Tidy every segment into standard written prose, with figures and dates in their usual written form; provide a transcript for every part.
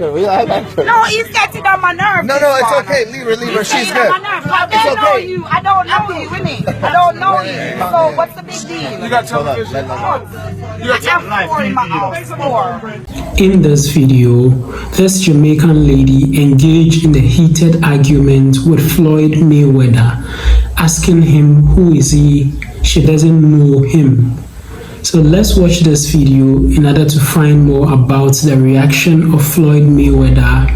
No, he's getting on my nerves. No, it's okay. Leave her. She's good. I don't know you. I don't know you, innit? I don't know you. So what's the big deal? You got television. In this video, this Jamaican lady engaged in a heated argument with Floyd Mayweather, asking him who is he. She doesn't know him. So let's watch this video in order to find more about the reaction of Floyd Mayweather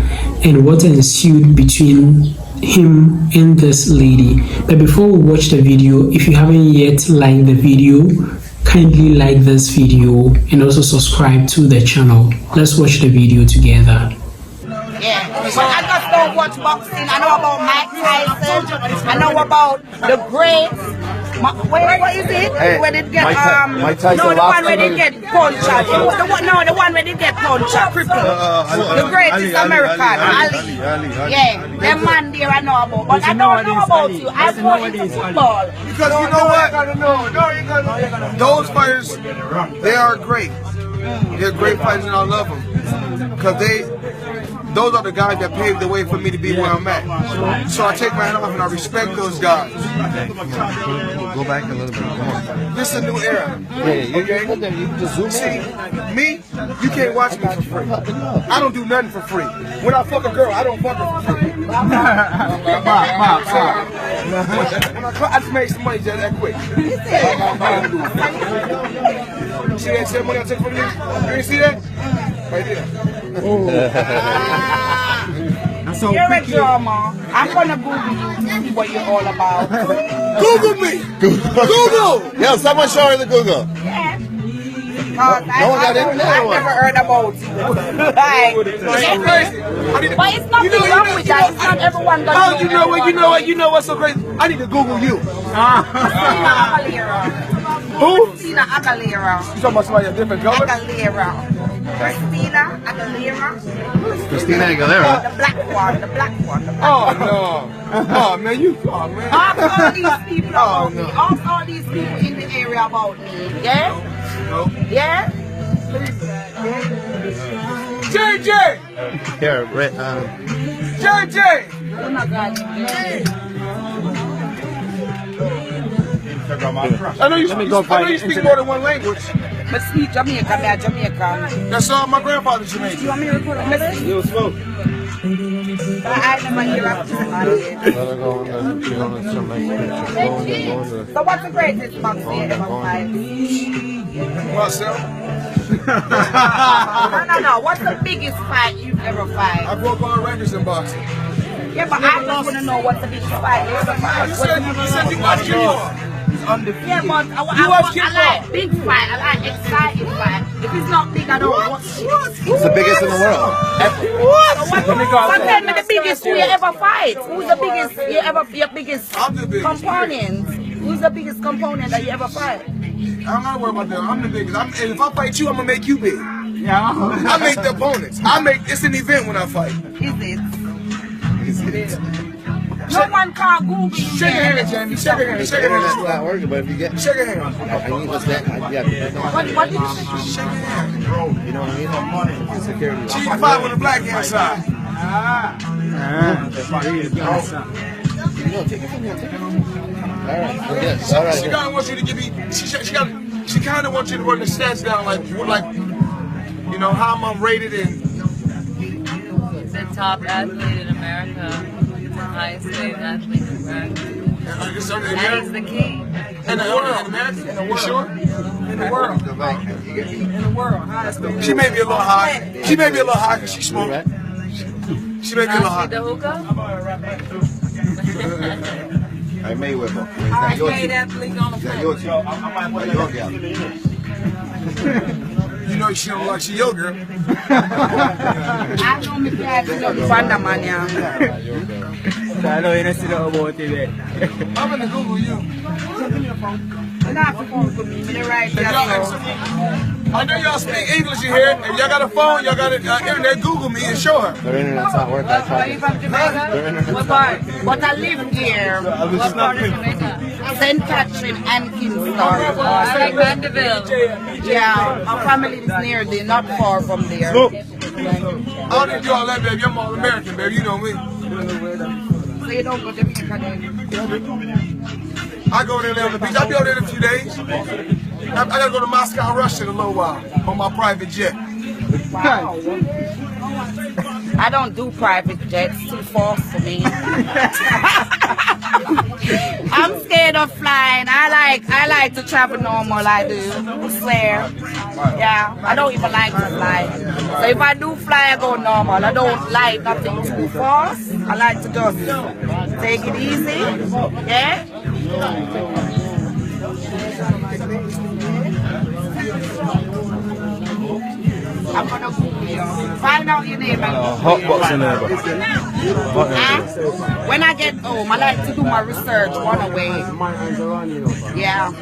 and what ensued between him and this lady. But before we watch the video, if you haven't yet liked the video, kindly like this video and also subscribe to the channel. Let's watch the video together. Yeah, but I just don't watch boxing. I know about Mike Tyson. I know about the great. What is it? Hey, where they get Mike Tyson no, the one where they get punched. The one where they get punched. The greatest American, Ali. Yeah, the man there I know about, but I don't know about you. I go into football. Because you know what? Those fighters, they are great. They're great fighters, and I love them because those are the guys that paved the way for me to be where I'm at. So I take my hat off and I respect those guys. Go back a little bit. Come on. This is a new era. Okay? You can just zoom in. Me, you can't watch me for free. I don't do nothing for free. When I fuck a girl, I don't fuck her for free. I just made some money just that quick. See that shit money I took from you? You didn't see that? Right there. You're a drama. I'm gonna Google you to see what you're all about. Google me! Google! Yo, someone show her the Google. Yeah. No one got internet. I've never heard about you. Like, but it's nothing wrong with that. It's not everyone does. Oh, you know what's so crazy? I need to Google you. Who? Christina Aguilera. You talking about somebody a different color? Aguilera. Christina Aguilera. Christina Aguilera. The black one. Oh no! Oh man, Ask all these people about me. Ask all these people in the area about me. Yeah? No. Yeah? JJ! Here, JJ! Oh my God. I know you speak more than one language. But speak Jamaican, they're Jamaican. That's all my grandfather's Jamaican. You want me to record a message? You smoke. But I never hear of So what's the greatest boxing you ever fight? Myself. No. What's the biggest fight you've ever fight? I broke all records in boxing. Yeah, but I just want to know what's the biggest fight you ever fight. You said you watch kickball. Yeah, but I like big fight. I like exciting fight. If it's not big, I don't watch it. Who's the biggest in the world? What? Tell me the biggest you ever fight. Who's the biggest your biggest component? Who's the biggest component that you ever fight? I'm not worried about that. I'm the biggest. And if I fight you, I'm gonna make you big. Yeah. I make the opponents. It's an event when I fight. Is it? No one can't Google you. Shake your hand, Jamie. Shake your hand. It's not working, but if you get... Shake your hand. I need to stand. What did you say? Shake your hand. You know what I mean? Security. She can fight with a black hand side. Take it from here. Alright. She kind of wants you to give me... She kind of wants you to run the stats down like you know, how I'm rated and... The top athlete in America. The highest paid athlete in America. That is the key. In America? You sure? In the world. In the world. She may be a little high. She may be a little high because she smoked. She may be a little high. The hookah? I Mayweather. Highest paid athlete on the floor. You know she don't like she your girl. I know me glad to know Vanda man, yeah. I know you don't see the about it. I'm gonna Google you. Give me your phone. You don't have to phone with me. You're right there. I know y'all speak English in here. If y'all got a phone, y'all got an internet, Google me and show her. Their internet's not working. Are you from Jamaica? What part? But I live here. What part of Jamaica? St. Catherine and Kingston. I like Mandeville. Yeah, our family is near there, not far from there. don't need to do all that, baby. I'm all American, baby. You know me. So you don't go to Jamaica then? I go there on the beach. I'll be over there in a few days. I gotta go to Moscow, Russia in a little while on my private jet. Wow. I don't do private jets, too fast for me. I'm scared of flying. I like to travel normal, I do. I swear. Yeah, I don't even like to fly. So if I do fly, I go normal. I don't like nothing too fast. I like to just take it easy. Yeah? I'm gonna Google you. Find out your name and Hot boxing there, when I get home, I like to do my research one away. Yeah.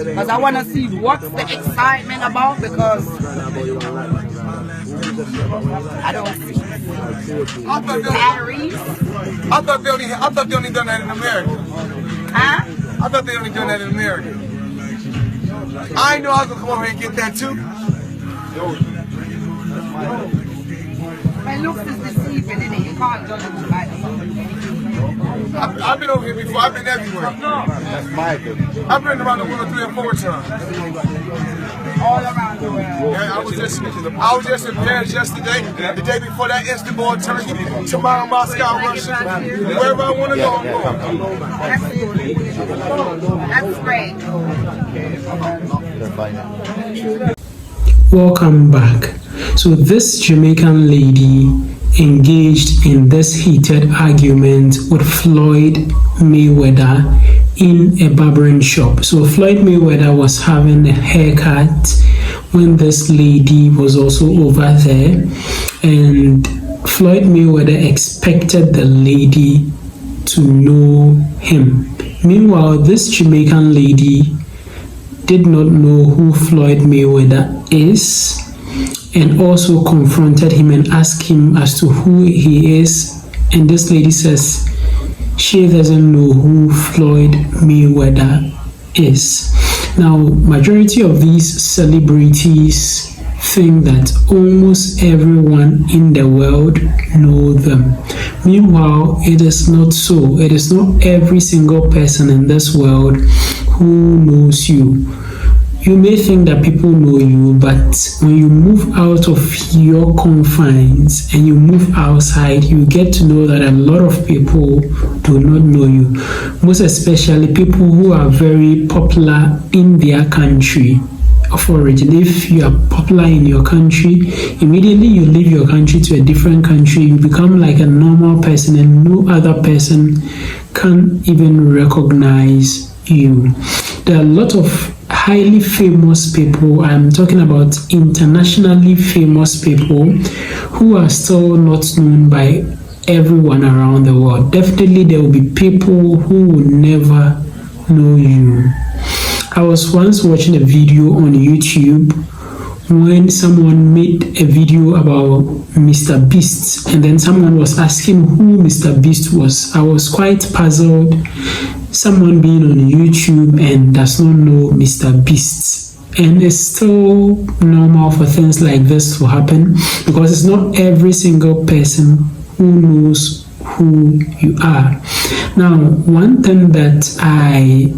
Because I want to see what's the excitement about, because I don't see Paris. I thought they only done that in America. Huh? I thought they only done that in America. I know I was gonna come over here and get that too. My looks is deceiving, innit? You can't judge it by I've been over here before. I've been everywhere. That's my good. I've been around the world 3 or 4 times. all around the world. Yeah, I was just in Paris yesterday. The day before that, Istanbul, Turkey. Tomorrow, Moscow, Russia. Wherever I want to go, I'm going. That's great. Welcome back. So this Jamaican lady engaged in this heated argument with Floyd Mayweather in a barbering shop. So Floyd Mayweather was having a haircut when this lady was also over there, and Floyd Mayweather expected the lady to know him. Meanwhile, this Jamaican lady did not know who Floyd Mayweather is, and also confronted him and asked him as to who he is. And this lady says she doesn't know who Floyd Mayweather is. Now, majority of these celebrities think that almost everyone in the world know them. Meanwhile, it is not so. It is not every single person in this world who knows you. You may think that people know you, but when you move out of your confines and you move outside, you get to know that a lot of people do not know you. Most especially people who are very popular in their country of origin. If you are popular in your country, immediately you leave your country to a different country, you become like a normal person and no other person can even recognize you. There are a lot of highly famous people, I'm talking about internationally famous people, who are still not known by everyone around the world. Definitely there will be people who will never know you. I was once watching a video on YouTube when someone made a video about Mr. Beast, and then someone was asking who Mr. Beast was. I was quite puzzled. Someone being on YouTube and does not know Mr. Beast. And it's still normal for things like this to happen, because it's not every single person who knows who you are. Now, one thing that I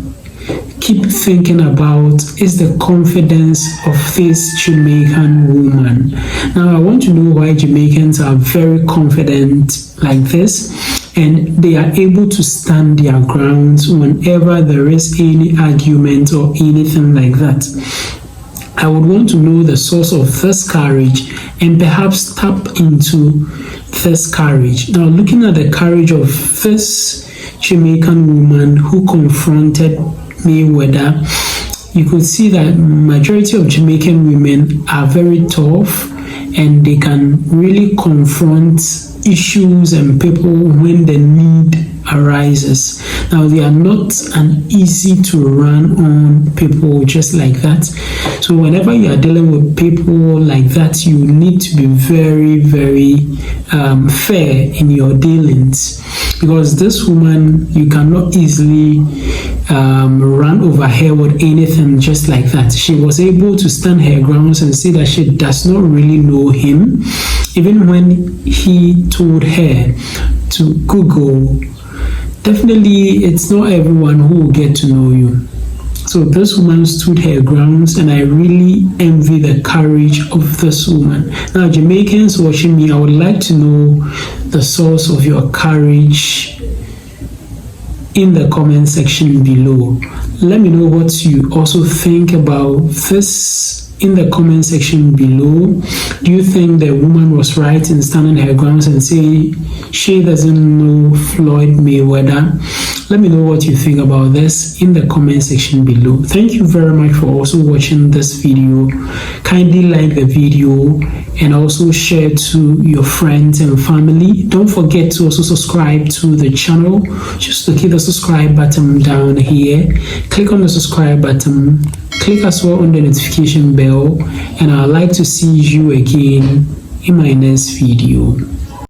keep thinking about is the confidence of this Jamaican woman. Now, I want to know why Jamaicans are very confident like this, and they are able to stand their grounds whenever there is any argument or anything like that. I would want to know the source of this courage and perhaps tap into this courage. Now, looking at the courage of this Jamaican woman who confronted Mayweather, you could see that majority of Jamaican women are very tough and they can really confront issues and people when the need arises. Now, they are not an easy to run on people just like that. So whenever you are dealing with people like that, you need to be very, very fair in your dealings, because this woman, you cannot easily run over her with anything just like that. She was able to stand her grounds and say that she does not really know him, even when he told her to Google. Definitely, it's not everyone who will get to know you. So this woman stood her grounds, and I really envy the courage of this woman. Now, Jamaicans watching me, I would like to know the source of your courage in the comment section below. Let me know what you also think about this in the comment section below. Do you think the woman was right in standing her grounds and say she doesn't know Floyd Mayweather? Let me know what you think about this in the comment section below. Thank you very much for also watching this video. Kindly like the video and also share to your friends and family. Don't forget to also subscribe to the channel. Just click the subscribe button down here. Click on the subscribe button. Click as well on the notification bell, and I'd like to see you again in my next video.